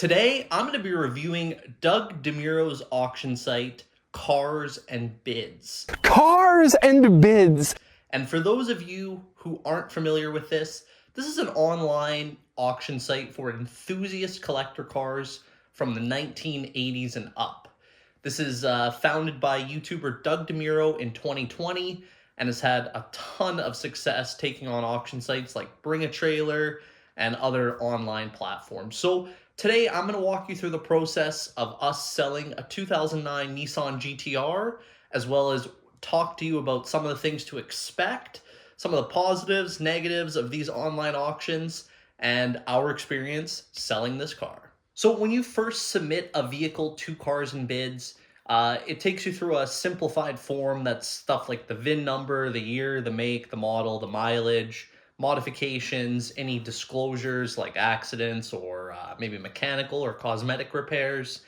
Today, I'm going to be reviewing Doug DeMuro's auction site, Cars and Bids. Cars and bids. And for those of you who aren't familiar with this is an online auction site for enthusiast collector cars from the 1980s and up. This is founded by YouTuber Doug DeMuro in 2020 and has had a ton of success taking on auction sites like Bring a Trailer and other online platforms. So today I'm going to walk you through the process of us selling a 2009 Nissan GT-R, as well as talk to you about some of the things to expect, some of the positives, negatives of these online auctions, and our experience selling this car. So when you first submit a vehicle to Cars and Bids, it takes you through a simplified form that's stuff like the VIN number, the year, the make, the model, the mileage, modifications, any disclosures like accidents or maybe mechanical or cosmetic repairs,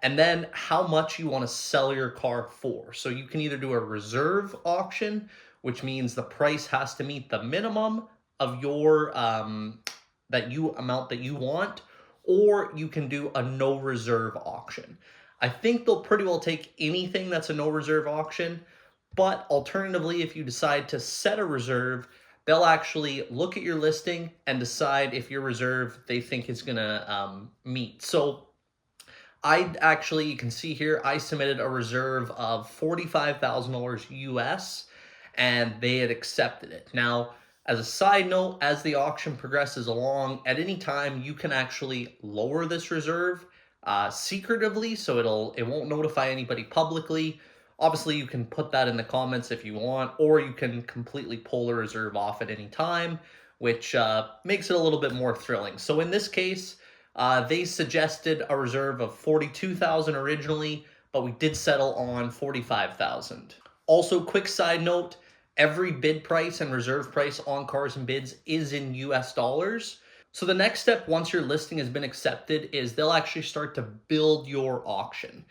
and then how much you want to sell your car for. So you can either do a reserve auction, which means the price has to meet the minimum of your amount that you want, or you can do a no reserve auction. I think they'll pretty well take anything that's a no reserve auction, but alternatively, if you decide to set a reserve, they'll actually look at your listing and decide if your reserve they think is gonna meet. So you can see here, I submitted a reserve of $45,000 US, and they had accepted it. Now, as a side note, as the auction progresses along, at any time you can actually lower this reserve secretively, so it won't notify anybody publicly. Obviously, you can put that in the comments if you want, or you can completely pull a reserve off at any time, which makes it a little bit more thrilling. So in this case, they suggested a reserve of $42,000 originally, but we did settle on $45,000. Also, quick side note, every bid price and reserve price on Cars and Bids is in US dollars. So the next step, once your listing has been accepted, is they'll actually start to build your auction.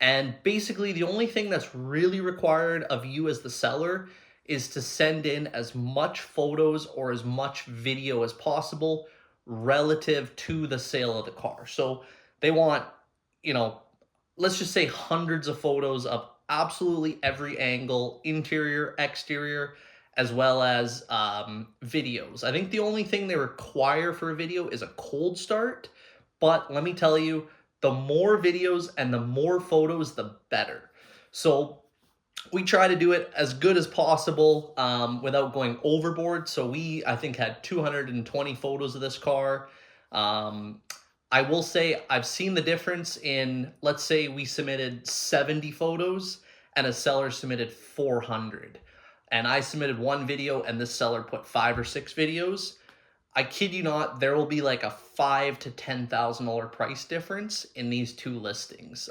And basically, the only thing that's really required of you as the seller is to send in as much photos or as much video as possible relative to the sale of the car. So they want, let's just say hundreds of photos of absolutely every angle, interior, exterior, as well as videos. I think the only thing they require for a video is a cold start, but let me tell you, the more videos and the more photos, the better. So we try to do it as good as possible without going overboard. So I think, had 220 photos of this car. I will say I've seen the difference in, let's say we submitted 70 photos and a seller submitted 400. And I submitted one video and this seller put 5 or 6 videos. I kid you not, there will be like a $5,000 to $10,000 price difference in these two listings.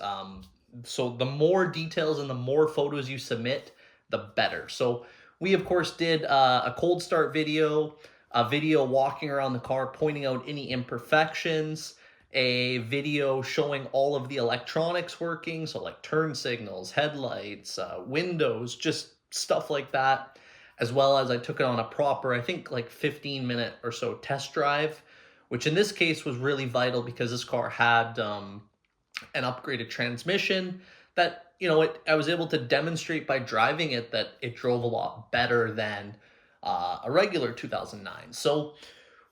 So the more details and the more photos you submit, the better. So we, of course, did a cold start video, a video walking around the car, pointing out any imperfections, a video showing all of the electronics working, so like turn signals, headlights, windows, just stuff like that, as well as I took it on a proper, I think like 15-minute or so test drive, which in this case was really vital because this car had an upgraded transmission that, I was able to demonstrate by driving it that it drove a lot better than a regular 2009. So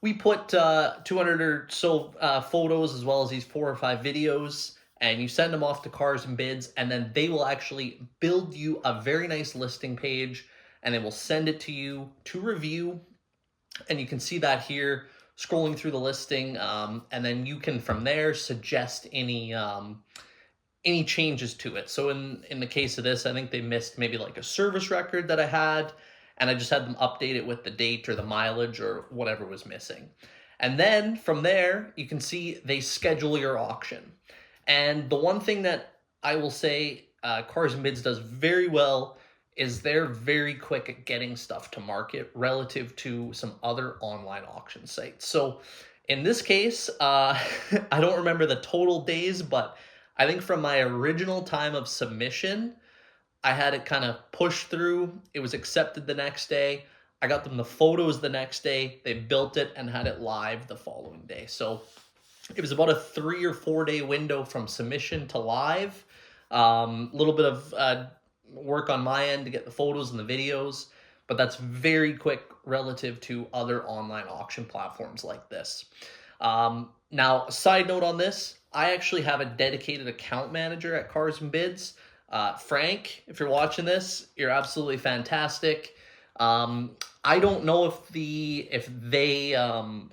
we put 200 or so photos as well as these 4 or 5 videos, and you send them off to Cars and Bids, and then they will actually build you a very nice listing page, and they will send it to you to review. And you can see that here scrolling through the listing, and then you can from there suggest any changes to it. So in the case of this, I think they missed maybe like a service record that I had, and I just had them update it with the date or the mileage or whatever was missing. And then from there, you can see they schedule your auction. And the one thing that I will say Cars and Bids does very well is they're very quick at getting stuff to market relative to some other online auction sites. So in this case, I don't remember the total days, but I think from my original time of submission, I had it kind of pushed through. It was accepted the next day. I got them the photos the next day. They built it and had it live the following day. So It was about a 3 or 4 day window from submission to live. A little bit of work on my end to get the photos and the videos, but that's very quick relative to other online auction platforms like this. Now, a side note on this, I actually have a dedicated account manager at Cars and Bids. Frank, if you're watching this, you're absolutely fantastic. I don't know if they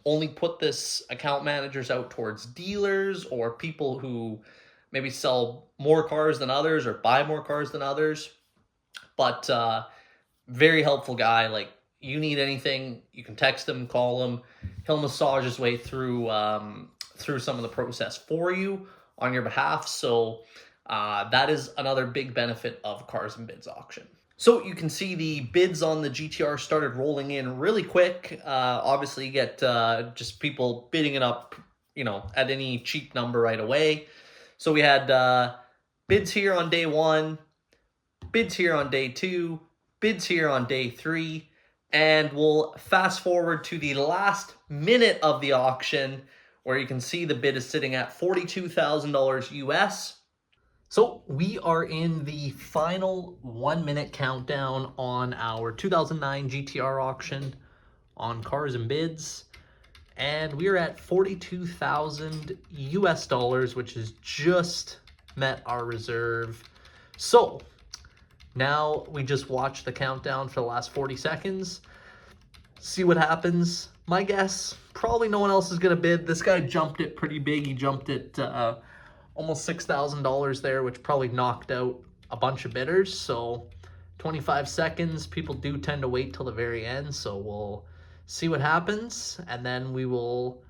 only put this account managers out towards dealers or people who maybe sell more cars than others or buy more cars than others, but very helpful guy. Like, you need anything, you can text him, call him. He'll massage his way through through some of the process for you on your behalf. So that is another big benefit of Cars and Bids auction. So you can see the bids on the GT-R started rolling in really quick. Obviously, you get just people bidding it up, at any cheap number right away. So we had bids here on day 1, bids here on day 2, bids here on day 3, and we'll fast forward to the last minute of the auction where you can see the bid is sitting at $42,000 US. So we are in the final 1-minute countdown on our 2009 GT-R auction on Cars and Bids. And we're at 42,000 US dollars, which has just met our reserve. So now we just watch the countdown for the last 40 seconds, see what happens. My guess, probably no one else is going to bid. This guy jumped it pretty big. He jumped it almost $6,000 there, which probably knocked out a bunch of bidders. So 25 seconds, people do tend to wait till the very end. So we'll see what happens. And then we will,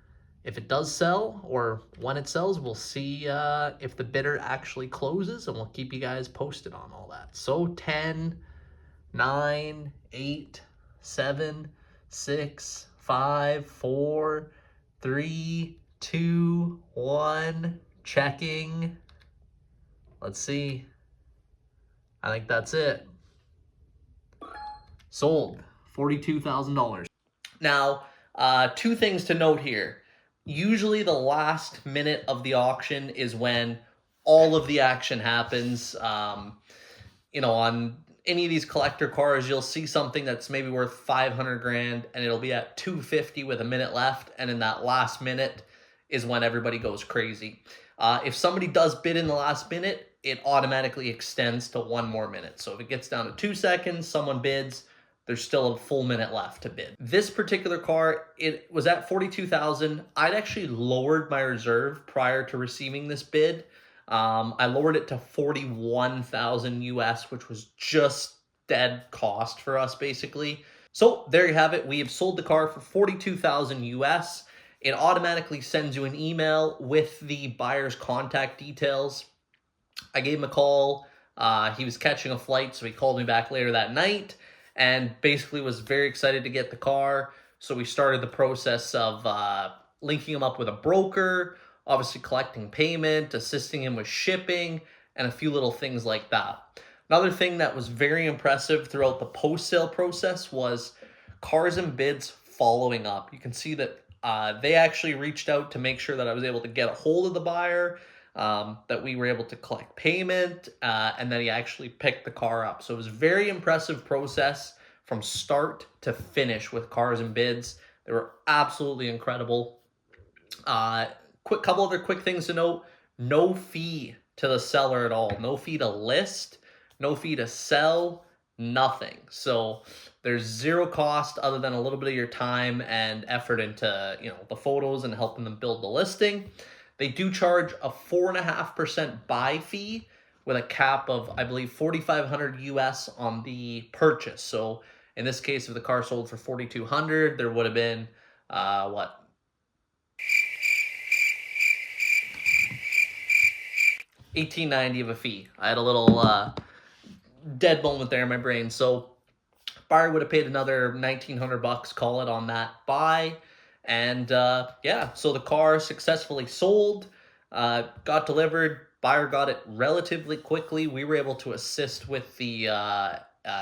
if it does sell or when it sells, we'll see if the bidder actually closes, and we'll keep you guys posted on all that. So 10, 9, 8, 7, 6, 5, 4, 3, 2, 1. Checking. Let's see. I think that's it. Sold. $42,000. Now, 2 things to note here. Usually the last minute of the auction is when all of the action happens. On any of these collector cars, you'll see something that's maybe worth 500 grand and it'll be at 250 with a minute left. And in that last minute is when everybody goes crazy. If somebody does bid in the last minute, it automatically extends to 1 more minute. So if it gets down to 2 seconds, someone bids, there's still a full minute left to bid. This particular car, it was at 42,000. I'd actually lowered my reserve prior to receiving this bid. I lowered it to 41,000 US, which was just dead cost for us, basically. So there you have it. We have sold the car for 42,000 US. It automatically sends you an email with the buyer's contact details. I gave him a call. He was catching a flight, so he called me back later that night and basically was very excited to get the car. So we started the process of linking him up with a broker, obviously collecting payment, assisting him with shipping, and a few little things like that. Another thing that was very impressive throughout the post-sale process was Cars and Bids following up. You can see that they actually reached out to make sure that I was able to get a hold of the buyer, that we were able to collect payment, and that he actually picked the car up. So it was a very impressive process from start to finish with Cars and Bids. They were absolutely incredible. Couple other quick things to note. No fee to the seller at all. No fee to list, no fee to sell, nothing. So there's zero cost other than a little bit of your time and effort into, the photos and helping them build the listing. They do charge a 4.5% buy fee with a cap of, I believe, 4,500 US on the purchase. So in this case, if the car sold for 4,200, there would have been, $1,890 of a fee. I had a little dead moment there in my brain. So buyer would have paid another $1,900, call it, on that buy. And yeah, so the car successfully sold, got delivered. Buyer got it relatively quickly. We were able to assist with the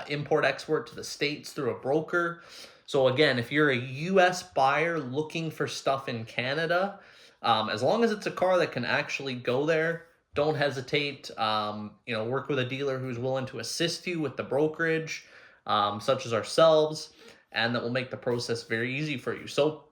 import-export to the States through a broker. So again, if you're a US buyer looking for stuff in Canada, As long as it's a car that can actually go there, don't hesitate. Work with a dealer who's willing to assist you with the brokerage, such as ourselves, and that will make the process very easy for you. So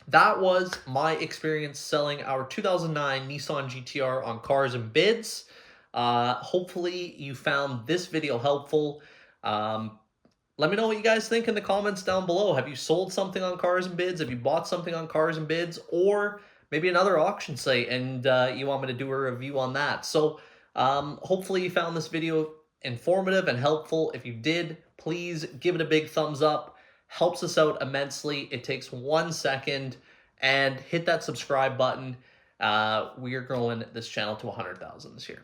that was my experience selling our 2009 Nissan GT-R on Cars and Bids. Hopefully you found this video helpful. Let me know what you guys think in the comments down below. Have you sold something on Cars and Bids? Have you bought something on Cars and Bids? Or maybe another auction site and you want me to do a review on that? So hopefully you found this video informative and helpful. If you did, please give it a big thumbs up. Helps us out immensely. It takes 1 second. And hit that subscribe button. We are growing this channel to 100,000 this year.